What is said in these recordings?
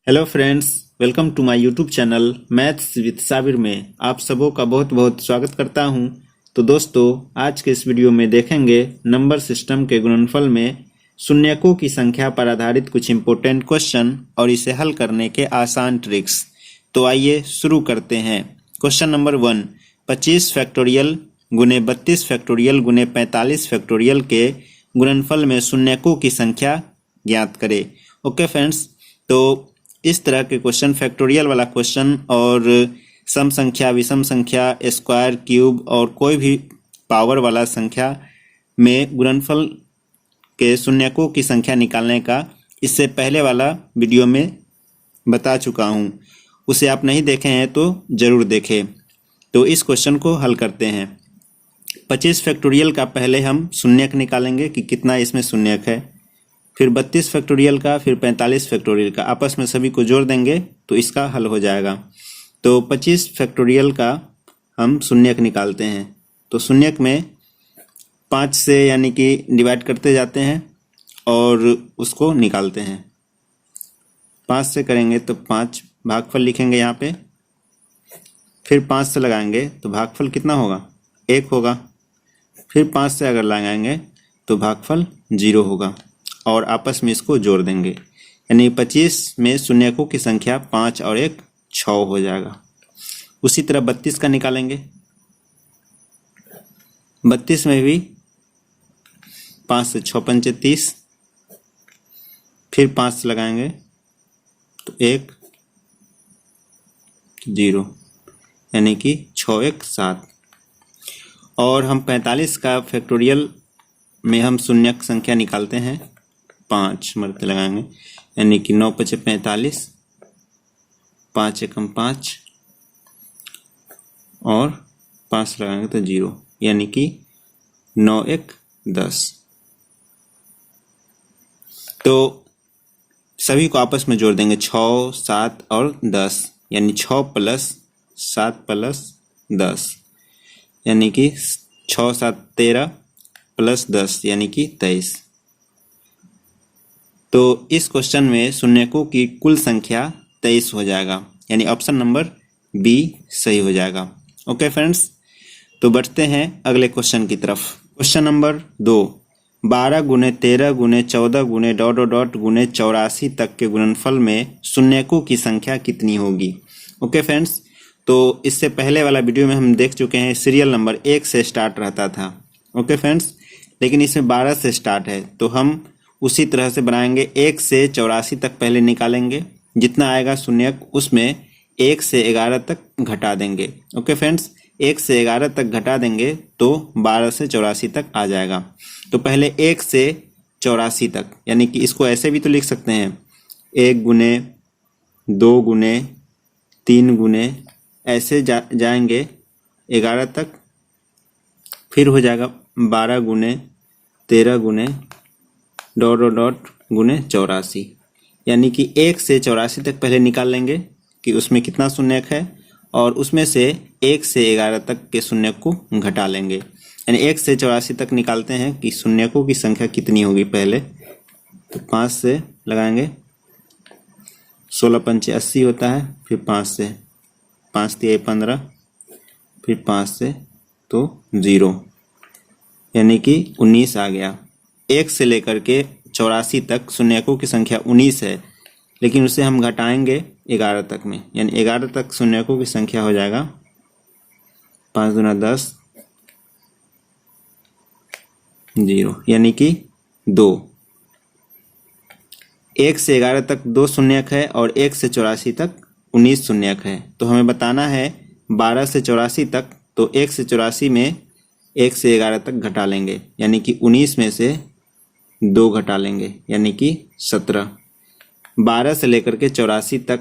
Hello friends, welcome to my YouTube channel maths with Sabir में आप सबों का बहुत बहुत स्वागत करता हूं। तो दोस्तों, आज के इस वीडियो में देखेंगे नंबर सिस्टम के गुणनफल में शून्यकों की संख्या पर आधारित कुछ इम्पोर्टेंट क्वेश्चन और इसे हल करने के आसान ट्रिक्स। तो आइए शुरू करते हैं। क्वेश्चन नंबर 1, 25 फैक्टोरियल गुने 32 फैक्टोरियल गुने 45 फैक्टोरियल के गुणनफल में शून्यकों की संख्या ज्ञात करें। ओके फ्रेंड्स, तो इस तरह के क्वेश्चन, फैक्टोरियल वाला क्वेश्चन और सम संख्या, विषम संख्या, स्क्वायर, क्यूब और कोई भी पावर वाला संख्या में गुणनफल के शून्यकों की संख्या निकालने का इससे पहले वाला वीडियो में बता चुका हूँ। उसे आप नहीं देखे हैं तो ज़रूर देखें। तो इस क्वेश्चन को हल करते हैं। 25 फैक्टोरियल का पहले हम शून्यक निकालेंगे कि कितना इसमें शून्यक है, फिर 32 फैक्टोरियल का, फिर 45 फैक्टोरियल का, आपस में सभी को जोड़ देंगे तो इसका हल हो जाएगा। तो 25 फैक्टोरियल का हम शून्यक निकालते हैं। तो शून्यक में 5 से यानी कि डिवाइड करते जाते हैं और उसको निकालते हैं। 5 से करेंगे तो 5 भागफल लिखेंगे यहाँ पे, फिर 5 से लगाएंगे तो भागफल कितना होगा, 1 होगा। फिर 5 से अगर लगाएंगे तो भागफल 0 होगा और आपस में इसको जोड़ देंगे, यानी 25 में शून्यकों की संख्या 5 और 1 6 हो जाएगा। उसी तरह 32 का निकालेंगे। 32 में भी 5 से 6 पंचे 30, फिर 5 से लगाएंगे तो 1 0, यानी कि 6 1 7। और हम 45 का फैक्टोरियल में हम शून्यक संख्या निकालते हैं। 5 मरते लगाएंगे, यानी कि 9 5 45, 5 एकम 5 और 5 लगाएंगे तो 0, यानी कि 9 1 10। तो सभी को आपस में जोड़ देंगे, 6 7 और 10, यानी 6 प्लस 7 प्लस 10, यानी कि 6 7 13 प्लस 10, यानी कि 23। तो इस क्वेश्चन में शून्यकों की कुल संख्या 23 हो जाएगा, यानी ऑप्शन नंबर बी सही हो जाएगा। ओके फ्रेंड्स, तो बढ़ते हैं अगले क्वेश्चन की तरफ। क्वेश्चन नंबर 2, 12 गुने 13 गुने 14 गुने ... गुने 84 तक के गुणनफल में शून्यकों की संख्या कितनी होगी। ओके फ्रेंड्स, तो इससे पहले वाला वीडियो में हम देख चुके हैं सीरियल नंबर 1 से स्टार्ट रहता था। ओके फ्रेंड्स, लेकिन इसमें 12 से स्टार्ट है, तो हम उसी तरह से बनाएंगे। 1 से 84 तक पहले निकालेंगे, जितना आएगा शून्यक उसमें 1 से 11 तक घटा देंगे। ओके फ्रेंड्स, 1 से 11 तक घटा देंगे तो 12 से 84 तक आ जाएगा। तो पहले 1 से 84 तक, यानी कि इसको ऐसे भी तो लिख सकते हैं, 1 गुने 2 गुने 3 गुने ऐसे जाएंगे 11 तक, फिर हो जाएगा 12 गुने 13 गुने ... गुने 84, यानी कि 1 से 84 तक पहले निकाल लेंगे कि उसमें कितना शून्यक है, और उसमें से 1 से 11 तक के शून्यक को घटा लेंगे, यानी 1 से 84 तक निकालते हैं कि शून्यकों की संख्या कितनी होगी। पहले तो 5 से लगाएंगे, 16 पंचे 80 होता है, फिर 5 से, 5 तिया 15, फिर 5 से तो 0, यानी कि 19 आ गया। 1 से लेकर के 84 तक शून्यकों की संख्या 19 है, लेकिन उसे हम घटाएंगे 11 तक में, यानी 11 तक शून्यकों की संख्या हो जाएगा 5 दूना 10 0, यानी कि 2। 1 से 11 तक 2 शून्यक है और 1 से 84 तक 19 शून्यक है। तो हमें बताना है 12 से 84 तक, तो 1 से 84 में 1 से 11 तक घटा लेंगे, यानी कि 19 में से 2 घटा लेंगे, यानी कि 17। 12 से लेकर के 84 तक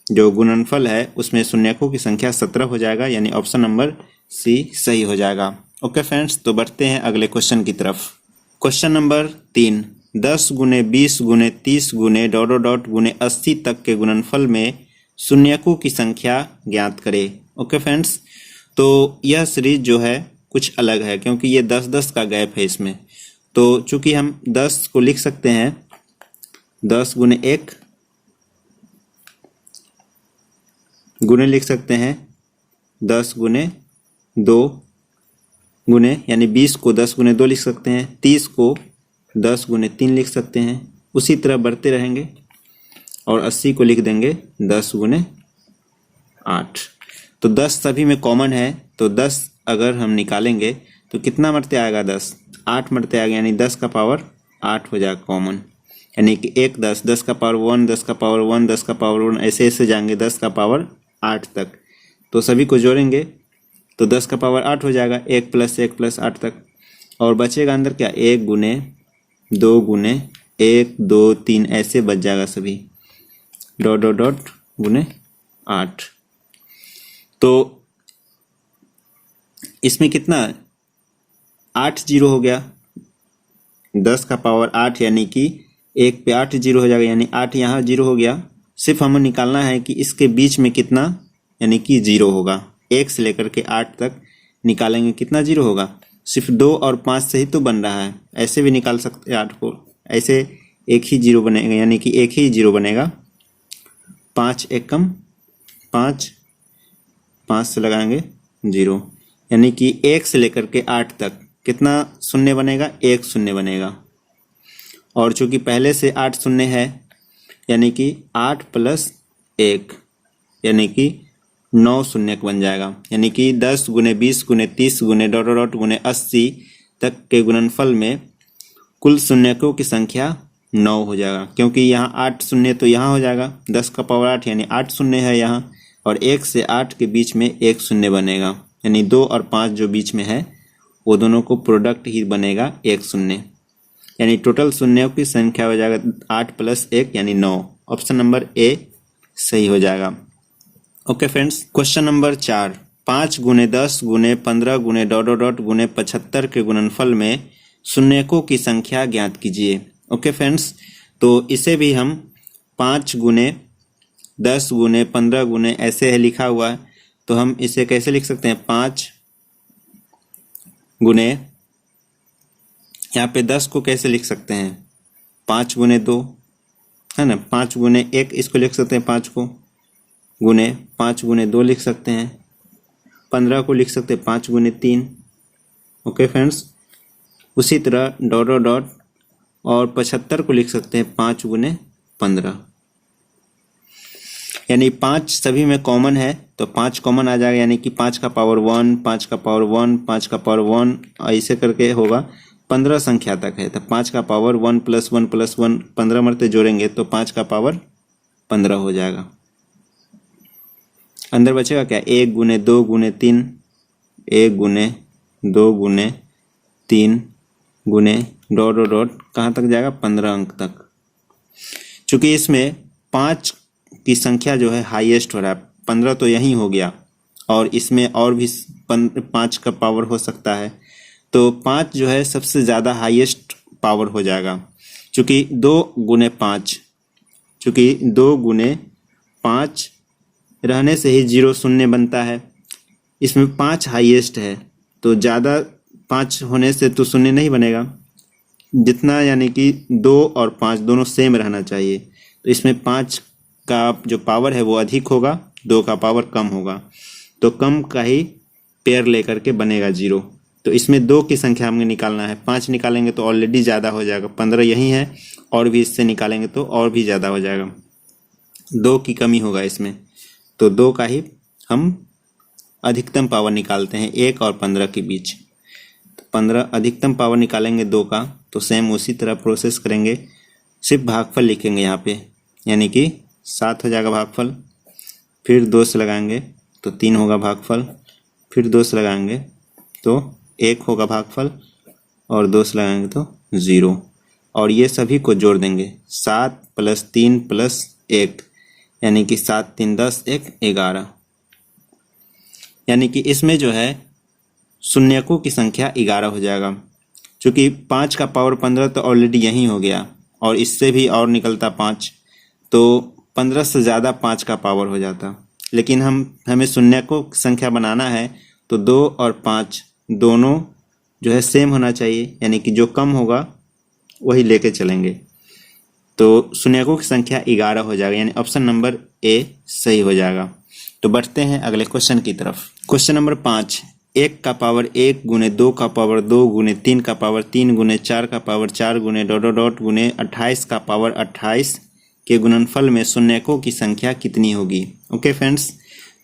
जो गुणनफल है उसमें शून्यकों की संख्या 17 हो जाएगा, यानी ऑप्शन नंबर सी सही हो जाएगा। ओके फ्रेंड्स, तो बढ़ते हैं अगले क्वेश्चन की तरफ। क्वेश्चन नंबर 3, 10 गुने 20 गुने 30 गुने ... गुने 80 तक के गुणनफल में शून्यकों की संख्या ज्ञात करें। ओके फ्रेंड्स, तो यह सीरीज जो है कुछ अलग है, क्योंकि ये 10-10 का गैप है इसमें। तो चूंकि हम 10 को लिख सकते हैं 10 गुने 1 गुने लिख सकते हैं 10 गुने 2 गुने, यानी 20 को 10 गुने 2 लिख सकते हैं, 30 को 10 गुने 3 लिख सकते हैं। उसी तरह बढ़ते रहेंगे और 80 को लिख देंगे 10 गुने 8। तो 10 सभी में कॉमन है, तो 10 अगर हम निकालेंगे तो कितना मरते आएगा, 10 8 मरते आएगा, यानी 10 का पावर 8 हो जाएगा कॉमन। यानी कि 1 10, 10 का पावर 1, 10 का पावर 1, 10 का पावर 1, ऐसे ऐसे जाएंगे 10 का पावर 8 तक। तो सभी को जोड़ेंगे तो 10 का पावर 8 हो जाएगा, 1 + 1 + 8 तक। और बचेगा अंदर क्या, 1 गुने 2 गुने 1 2 3 ऐसे बच जाएगा सभी, डॉट डॉट डॉट गुने 8। तो इसमें कितना 8 जीरो हो गया, 10 का पावर 8, यानी कि 1 पे 8 जीरो हो जाएगा, यानी 8 यहाँ जीरो हो गया। सिर्फ हमें निकालना है कि इसके बीच में कितना, यानी कि जीरो होगा। 1 से लेकर के 8 तक निकालेंगे कितना जीरो होगा, सिर्फ 2 और 5 से ही तो बन रहा है। ऐसे भी निकाल सकते हैं 8 को, ऐसे एक ही जीरो बनेगा, यानी कि एक ही जीरो बनेगा। 5 एकम 5, 5 से लगाएंगे 0, यानी कि 1 से लेकर के 8 तक कितना शून्य बनेगा, 1 शून्य बनेगा। और चूंकि पहले से 8 शून्य है, यानी कि 8 + 1, यानी कि 9 शून्य बन जाएगा। यानी कि 10 गुने 20 गुने 30 गुने डॉट डॉट गुने 80 तक के गुणनफल में कुल शून्यकों की संख्या 9 हो जाएगा, क्योंकि यहाँ 8 शून्य तो यहाँ हो जाएगा, 10 का पावर 8 यानी 8 शून्य है यहाँ, और 1 से 8 के बीच में 1 शून्य बनेगा, यानी 2 और 5 जो बीच में है वो दोनों को प्रोडक्ट ही बनेगा 1 शून्य, यानी टोटल शून्यों की संख्या हो जाएगा 8 + 1 यानी 9। ऑप्शन नंबर ए सही हो जाएगा। ओके फ्रेंड्स, क्वेश्चन नंबर 4, 5 गुने 10 गुने 15 गुने डॉट डॉट डॉट गुने 75 के गुणनफल में शून्यकों की संख्या ज्ञात कीजिए। ओके फ्रेंड्स, तो इसे भी हम 5 गुने 10 गुने 15 गुने ऐसे है लिखा हुआ है, तो हम इसे कैसे लिख सकते हैं, 5 गुने, यहाँ पे 10 को कैसे लिख सकते हैं, 5 गुने 2 है ना, 5 गुने 1 इसको लिख सकते हैं, 5 को गुने 5 गुने 2 लिख सकते हैं, 15 को लिख सकते हैं 5 गुने 3। ओके फ्रेंड्स, उसी तरह डॉट डॉट डॉट और 75 को लिख सकते हैं 5 गुने 15, यानी 5 सभी में कॉमन है तो 5 कॉमन आ जाएगा, यानी कि 5 का पावर 1, 5 का पावर 1, 5 का पावर 1, ऐसे करके होगा 15 संख्या तक है, तो 5 का पावर 1 + 1 + 1 15 मरते जोड़ेंगे तो 5 का पावर 15 हो जाएगा। अंदर बचेगा क्या, 1 गुने 2 गुने 3, 1 गुने 2 गुने 3 गुने डॉट डॉट डॉट कहाँ तक जाएगा, 15 अंक तक। चूंकि इसमें 5 की संख्या जो है हाईएस्ट हो रहा है, 15 तो यही हो गया और इसमें और भी 5 का पावर हो सकता है, तो 5 जो है सबसे ज़्यादा हाईएस्ट पावर हो जाएगा। चूँकि 2 गुने 5, चूँकि 2 गुने 5 रहने से ही 0 शून्य बनता है, इसमें 5 हाईएस्ट है तो ज़्यादा 5 होने से तो शून्य नहीं बनेगा, जितना यानी कि 2 और 5 दोनों सेम रहना चाहिए, तो इसमें 5 का जो पावर है वो अधिक होगा, 2 का पावर कम होगा, तो कम का ही पेयर लेकर के बनेगा 0। तो इसमें 2 की संख्या हमें निकालना है, 5 निकालेंगे तो ऑलरेडी ज़्यादा हो जाएगा, 15 यही है और भी इससे निकालेंगे तो और भी ज़्यादा हो जाएगा, 2 की कमी होगा इसमें, तो 2 का ही हम अधिकतम पावर निकालते हैं 1 और 15 के बीच। तो 15 अधिकतम पावर निकालेंगे 2 का, तो सेम उसी तरह प्रोसेस करेंगे, सिर्फ भागफल लिखेंगे यहाँ पे, यानी कि 7 हो जाएगा भागफल, फिर 2 से लगाएंगे तो 3 होगा भागफल, फिर 2 से लगाएंगे तो 1 होगा भागफल, और 2 से लगाएंगे तो 0, और ये सभी को जोड़ देंगे, 7 + 3 + 1, यानी कि 7 3 10 1 11, यानी कि इसमें जो है शून्यकों की संख्या 11 हो जाएगा। चूँकि 5 का पावर 15 तो ऑलरेडी यहीं हो गया, और इससे भी और निकलता 5, तो 15 से ज़्यादा 5 का पावर हो जाता, लेकिन हमें शून्यकों की संख्या बनाना है तो 2 और 5 दोनों जो है सेम होना चाहिए, यानी कि जो कम होगा वही लेके चलेंगे, तो शून्यकों की संख्या 11 हो जाएगा, यानी ऑप्शन नंबर ए सही हो जाएगा। तो बढ़ते हैं अगले क्वेश्चन की तरफ। क्वेश्चन नंबर 5, 1 का पावर 1 गुने 2 का पावर 2 गुने 3 का पावर 3 गुने 4 का पावर 4 गुने डॉट डॉट डॉट गुने 28 का पावर 28 के गुणनफल में शून्यकों की संख्या कितनी होगी। ओके फ्रेंड्स,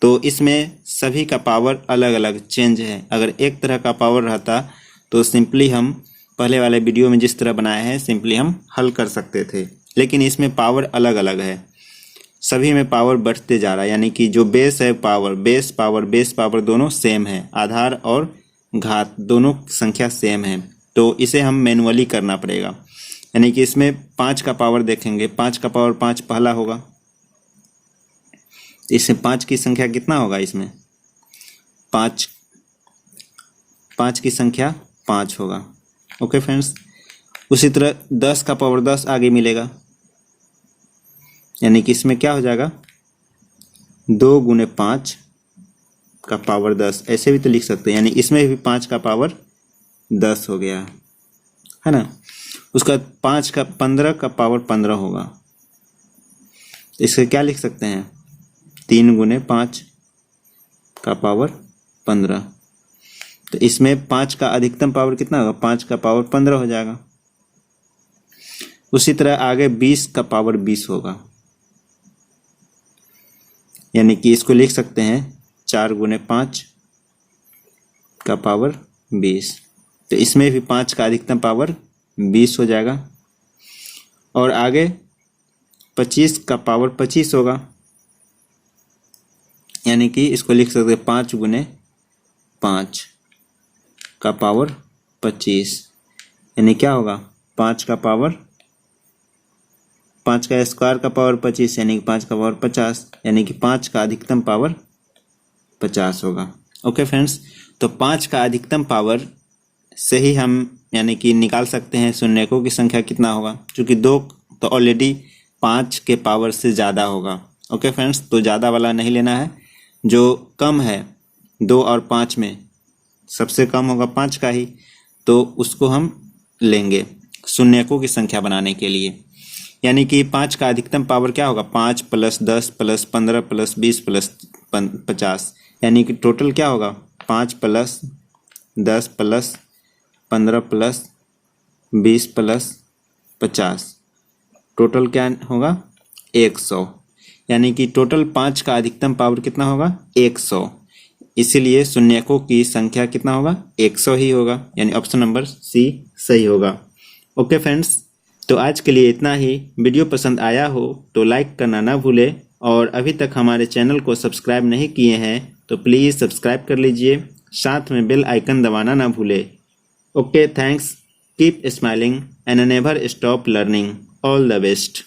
तो इसमें सभी का पावर अलग अलग चेंज है। अगर एक तरह का पावर रहता तो सिंपली हम पहले वाले वीडियो में जिस तरह बनाए हैं सिंपली हम हल कर सकते थे, लेकिन इसमें पावर अलग अलग है, सभी में पावर बढ़ते जा रहा है। यानी कि जो बेस है बेस पावर दोनों सेम है, आधार और घात दोनों संख्या सेम है, तो इसे हम मैनुअली करना पड़ेगा। यानी कि इसमें 5 का पावर देखेंगे, 5 का पावर 5 पहला होगा, इसमें 5 की संख्या कितना होगा, इसमें 5 की संख्या 5 होगा। ओके फ्रेंड्स, उसी तरह 10 का पावर 10 आगे मिलेगा, यानी कि इसमें क्या हो जाएगा 2 गुने 5 का पावर 10, ऐसे भी तो लिख सकते हैं। यानी इसमें भी 5 का पावर 10 हो गया है ना। उसका 5 का 15 का पावर 15 होगा, इससे क्या लिख सकते हैं 3 गुने 5 का पावर 15। तो इसमें 5 का अधिकतम पावर कितना होगा, 5 का पावर 15 हो जाएगा। उसी तरह आगे 20 का पावर 20 होगा, यानी कि इसको लिख सकते हैं 4 गुने 5 का पावर 20। तो इसमें भी 5 का अधिकतम पावर 20 हो जाएगा। और आगे 25 का पावर 25 होगा, यानी कि इसको लिख सकते हैं 5 गुने 5 का पावर 25, यानी क्या होगा 5 का पावर 5 का स्क्वायर का पावर 25, यानी कि 5 का पावर 50, यानी कि 5 का अधिकतम पावर 50 होगा। ओके फ्रेंड्स, तो 5 का अधिकतम पावर से ही हम यानी कि निकाल सकते हैं शून्यकों की संख्या कितना होगा, क्योंकि 2 तो ऑलरेडी 5 के पावर से ज़्यादा होगा। ओके फ्रेंड्स, तो ज़्यादा वाला नहीं लेना है, जो कम है 2 और 5 में सबसे कम होगा 5 का ही, तो उसको हम लेंगे शून्यकों की संख्या बनाने के लिए। यानी कि 5 का अधिकतम पावर क्या होगा 5 प्लस 10 प्लस 15 प्लस 20 प्लस 50, यानी कि टोटल क्या होगा 5 plus 10 plus 15 plus 20 plus 50, total क्या होगा 100। यानी कि टोटल 5 का अधिकतम पावर कितना होगा 100, इसीलिए शून्यकों की संख्या कितना होगा 100 ही होगा, यानी ऑप्शन नंबर सी सही होगा। ओके फ्रेंड्स, तो आज के लिए इतना ही। वीडियो पसंद आया हो तो लाइक करना ना भूले, और अभी तक हमारे चैनल को सब्सक्राइब नहीं किए हैं तो प्लीज़ सब्सक्राइब कर लीजिए, साथ में बेल आइकन दबाना ना भूले। Okay, thanks, keep smiling and never stop learning. All the best.